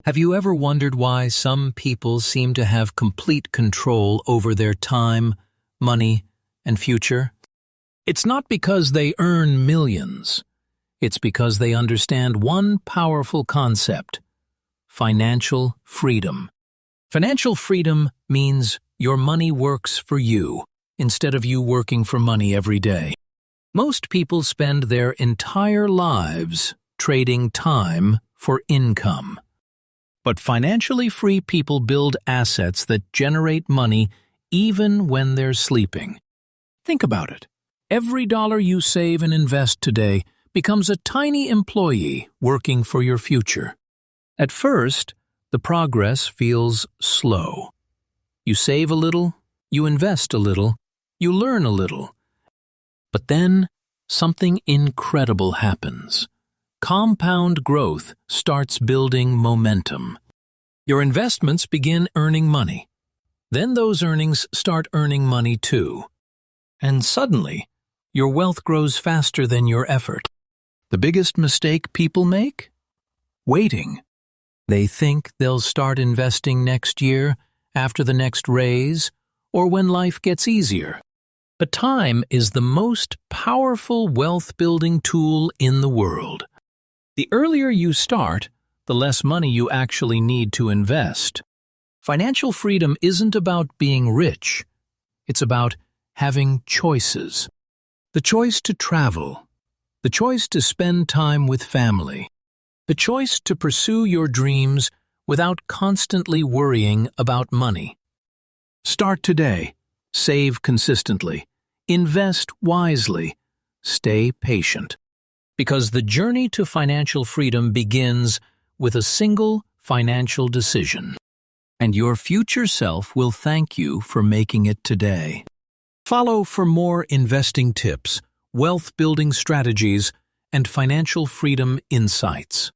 Have you ever wondered why some people seem to have complete control over their time, money, and future? It's not because they earn millions. It's because they understand one powerful concept: financial freedom. Financial freedom means your money works for you instead of you working for money every day. Most people spend their entire lives trading time for income. But financially free people build assets that generate money even when they're sleeping. Think about it. Every dollar you save and invest today becomes a tiny employee working for your future. At first, the progress feels slow. You save a little, you invest a little, you learn a little. But then, something incredible happens. Compound growth starts building momentum. Your investments begin earning money. Then those earnings start earning money too. And suddenly, your wealth grows faster than your effort. The biggest mistake people make? Waiting. They think they'll start investing next year, after the next raise, or when life gets easier. But time is the most powerful wealth-building tool in the world. The earlier you start, the less money you actually need to invest. Financial freedom isn't about being rich. It's about having choices. The choice to travel. The choice to spend time with family. The choice to pursue your dreams without constantly worrying about money. Start today. Save consistently. Invest wisely. Stay patient. Because the journey to financial freedom begins with a single financial decision. And your future self will thank you for making it today. Follow for more investing tips, wealth-building strategies, and financial freedom insights.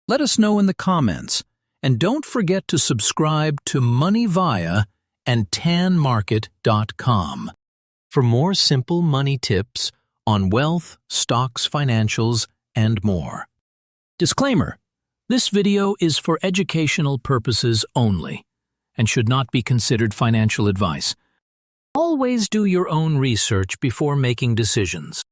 Let us know in the comments, and don't forget to subscribe to MoneyVia and tanmarket.com for more simple money tips on wealth, stocks, financials, and more. Disclaimer: this video is for educational purposes only and should not be considered financial advice. Always do your own research before making decisions.